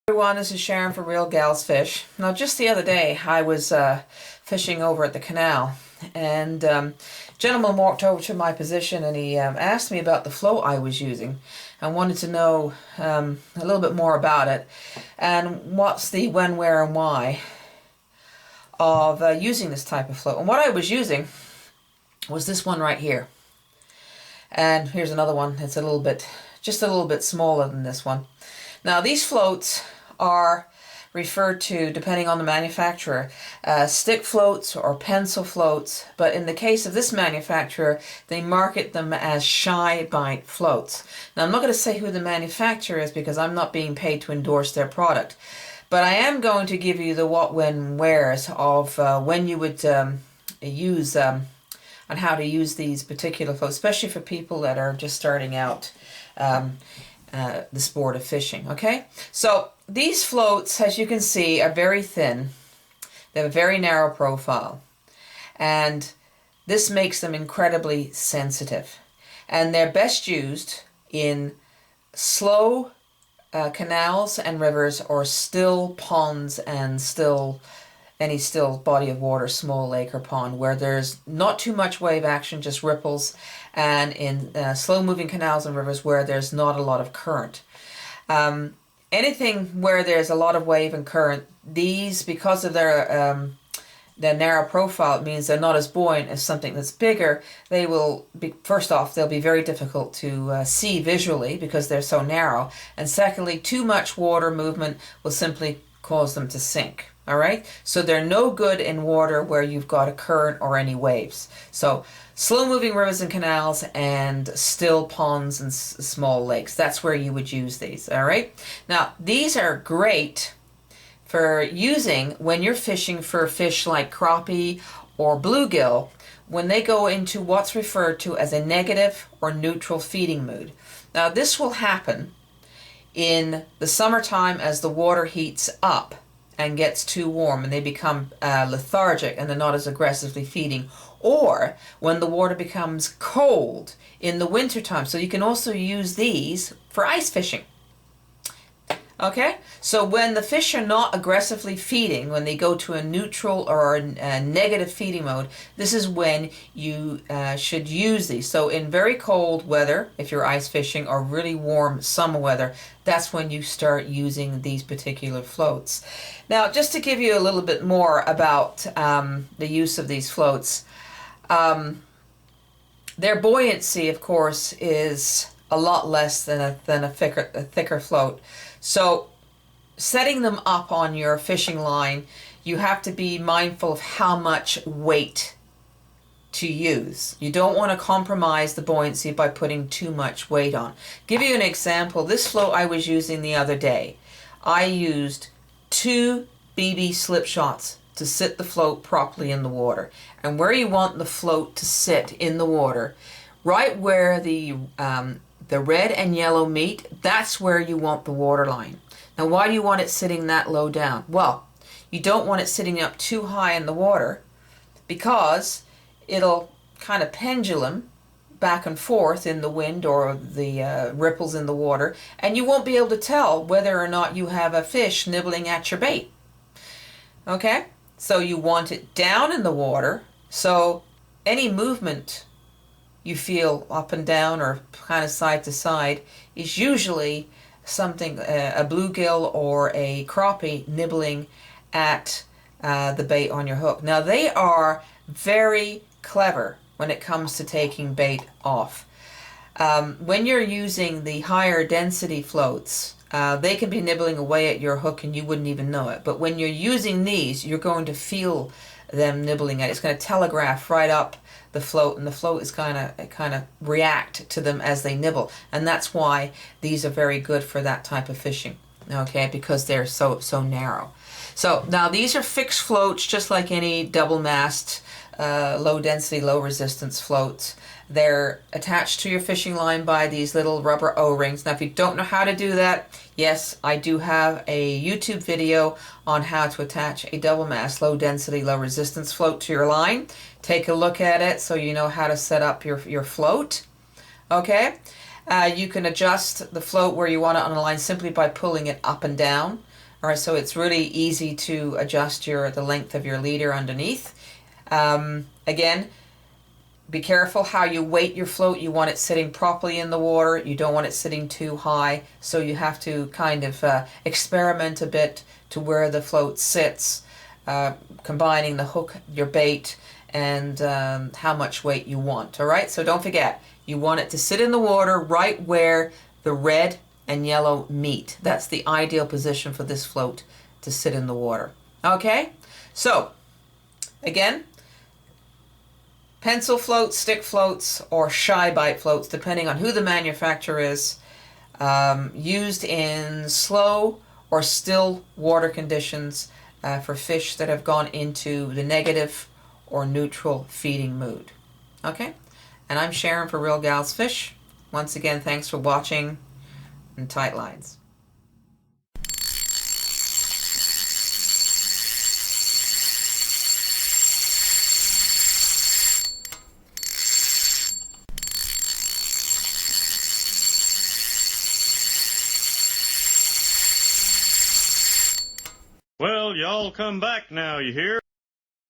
Everyone, this is Sharon for Real Gals Fish. Now, just the other day, I was fishing over at the canal, and a gentleman walked over to my position and he asked me about the float I was using and wanted to know a little bit more about it and what's the when, where, and why of using this type of float. And what I was using was this one right here. And here's another one. It's just a little bit smaller than this one. Now, these floats are referred to, depending on the manufacturer, stick floats or pencil floats, but in the case of this manufacturer, they market them as shy bite floats. Now, I'm not going to say who the manufacturer is because I'm not being paid to endorse their product, but I am going to give you the what, when, wheres of when you would use on how to use these particular floats, especially for people that are just starting out the sport of fishing. Okay, so these floats, as you can see, are very thin. They have a very narrow profile, and this makes them incredibly sensitive, and they're best used in slow canals and rivers, or still ponds and any still body of water, small lake or pond, where there's not too much wave action, just ripples, and in slow-moving canals and rivers where there's not a lot of current. Anything where there's a lot of wave and current, these, because of their narrow profile, it means they're not as buoyant as something that's bigger. They will be, first off, they'll be very difficult to see visually because they're so narrow, and secondly, too much water movement will simply cause them to sink. All right, so they're no good in water where you've got a current or any waves. So slow-moving rivers and canals and still ponds and small lakes, that's where you would use these. All right, now these are great for using when you're fishing for fish like crappie or bluegill when they go into what's referred to as a negative or neutral feeding mood. Now, this will happen in the summertime as the water heats up and gets too warm and they become lethargic and they're not as aggressively feeding, or when the water becomes cold in the wintertime. So you can also use these for ice fishing. Okay, so when the fish are not aggressively feeding, when they go to a neutral or a negative feeding mode, this is when you should use these. So in very cold weather, if you're ice fishing, or really warm summer weather, that's when you start using these particular floats. Now, just to give you a little bit more about the use of these floats, their buoyancy, of course, is a lot less than a thicker float. So setting them up on your fishing line, you have to be mindful of how much weight to use. You don't want to compromise the buoyancy by putting too much weight on. Give you an example. This float I was using the other day, I used 2 BB slip shots to sit the float properly in the water. And where you want the float to sit in the water, right where the red and yellow meet, that's where you want the water line. Now, why do you want it sitting that low down? Well, you don't want it sitting up too high in the water because it'll kind of pendulum back and forth in the wind or the ripples in the water, and you won't be able to tell whether or not you have a fish nibbling at your bait. Okay? So you want it down in the water, so any movement you feel up and down or kind of side to side is usually something, a bluegill or a crappie nibbling at the bait on your hook. Now, they are very clever when it comes to taking bait off. When you're using the higher density floats, they can be nibbling away at your hook and you wouldn't even know it. But when you're using these, you're going to feel them nibbling at it. It's going to telegraph right up the float, and the float is kind of react to them as they nibble, and that's why these are very good for that type of fishing. Okay, because they're so narrow. So now these are fixed floats, just like any double mast, low density, low resistance floats. They're attached to your fishing line by these little rubber O-rings. Now, if you don't know how to do that, yes, I do have a YouTube video on how to attach a double mast, low density, low resistance float to your line. Take a look at it so you know how to set up your float. Okay? You can adjust the float where you want it on a line simply by pulling it up and down. All right, so it's really easy to adjust the length of your leader underneath. Again, be careful how you weight your float. You want it sitting properly in the water. You don't want it sitting too high. So you have to kind of experiment a bit to where the float sits, combining the hook, your bait, and how much weight you want. All right, so don't forget, you want it to sit in the water right where the red and yellow meet. That's the ideal position for this float to sit in the water. Okay, so again, pencil floats, stick floats, or shy bite floats, depending on who the manufacturer is, used in slow or still water conditions for fish that have gone into the negative or neutral feeding mood. Okay, and I'm Sharon for Real Gals Fish. Once again, thanks for watching, and tight lines. Well, y'all come back now, you hear?